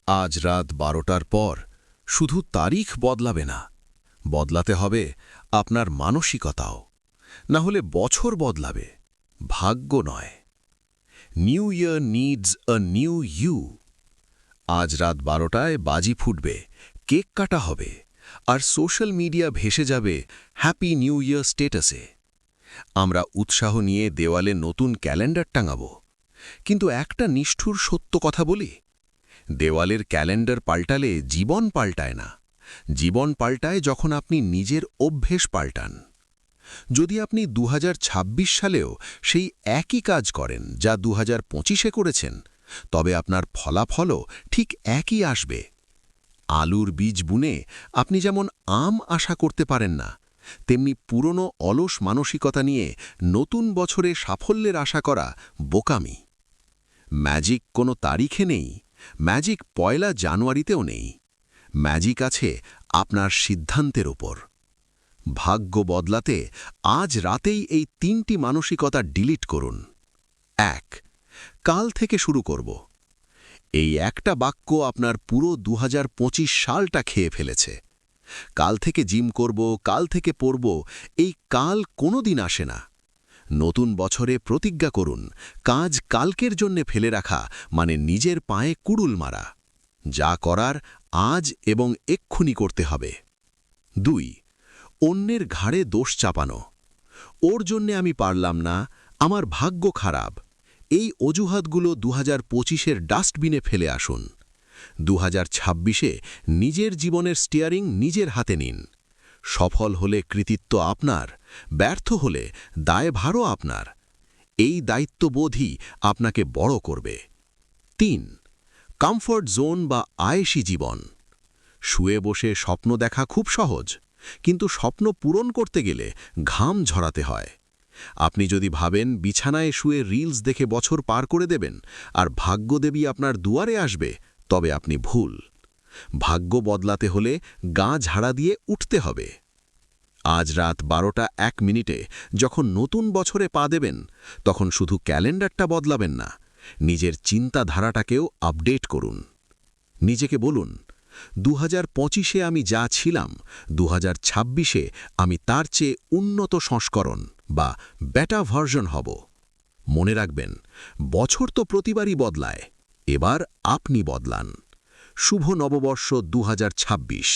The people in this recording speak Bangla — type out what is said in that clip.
আজ রাত 12টার পর শুধু তারিখ বদলাবে না, বদলাতে হবে আপনার মানসিকতাও। না হলে বছর বদলাবে, ভাগ্য নয়। New year needs a new you. আজ রাত 12টায় বাজি ফুটবে, কেক কাটা হবে, আর সোশ্যাল মিডিয়া ভেসে যাবে হ্যাপি নিউ ইয়ার স্ট্যাটাসে। আমরা উৎসাহ নিয়ে দেওয়ালে নতুন ক্যালেন্ডার টাঙাব, কিন্তু একটা নিষ্ঠুর সত্য কথা বলি, দেওয়ালের ক্যালেন্ডার পাল্টালে জীবন পাল্টায় না। জীবন পাল্টায় যখন আপনি নিজের অভ্যেস পাল্টান। যদি আপনি 2026 সালেও সেই একই কাজ করেন যা 2025-এ করেছেন, তবে আপনার ফলাফলও ঠিক একই আসবে। আলুর বীজ বুনে আপনি যেমন আম আশা করতে পারেন না, তেমনি পুরনো অলস মানসিকতা নিয়ে নতুন বছরে সাফল্যের আশা করা বোকামি। ম্যাজিক কোনো তারিখে নেই, ম্যাজিক 1 জানুয়ারিতেও নেই। ম্যাজিক আছে আপনার সিদ্ধান্তের ওপর। ভাগ্য বদলাতে আজ রাতেই এই 3টি মানসিকতা ডিলিট করুন। 1, কাল থেকে শুরু করব। এই একটা বাক্য আপনার পুরো 2025 সালটা খেয়ে ফেলেছে। কাল থেকে জিম করব, কাল থেকে পড়ব, এই কাল কোনোদিন আসে না। নতুন বছরে প্রতিজ্ঞা করুন, কাজ কালকের জন্যে ফেলে রাখা মানে নিজের পায়ে কুড়ুল মারা। যা করার আজ এবং এক্ষুনি করতে হবে। 2, অন্যের ঘাড়ে দোষ চাপানো। ওর জন্যে আমি পারলাম না, আমার ভাগ্য খারাপ। এই অজুহাতগুলো 2025-এর ডাস্টবিনে ফেলে আসুন। 2026-এ নিজের জীবনের স্টিয়ারিং নিজের হাতে নিন। সফল হলে কৃতিত্ব আপনার, ব্যর্থ হলে দায়ভারও আপনার। এই দায়িত্ববোধই আপনাকে বড় করবে। 3, কমফর্ট জোন বা আয়েশি জীবন। শুয়ে বসে স্বপ্ন দেখা খুব সহজ, কিন্তু স্বপ্ন পূরণ করতে গেলে ঘাম ঝরাতে হয়। আপনি যদি ভাবেন বিছানায় শুয়ে রিলস দেখে বছর পার করে দেবেন আর ভাগ্যদেবী আপনার দুয়ারে আসবে, তবে আপনি ভুল। ভাগ্য বদলাতে হলে গা ঝাড়া দিয়ে উঠতে হবে। আজ রাত 12:01 যখন নতুন বছরে পা দেবেন, তখন শুধু ক্যালেন্ডারটা বদলাবেন না, নিজের চিন্তাধারাটাকেও আপডেট করুন। নিজেকে বলুন, 2025-এ আমি যা ছিলাম, 2026-এ আমি তার চেয়ে উন্নত সংস্করণ বা বেটার ভার্সন হব। মনে রাখবেন, বছর তো প্রতিবারই বদলায়, এবার আপনি বদলান। শুভ নববর্ষ 2026।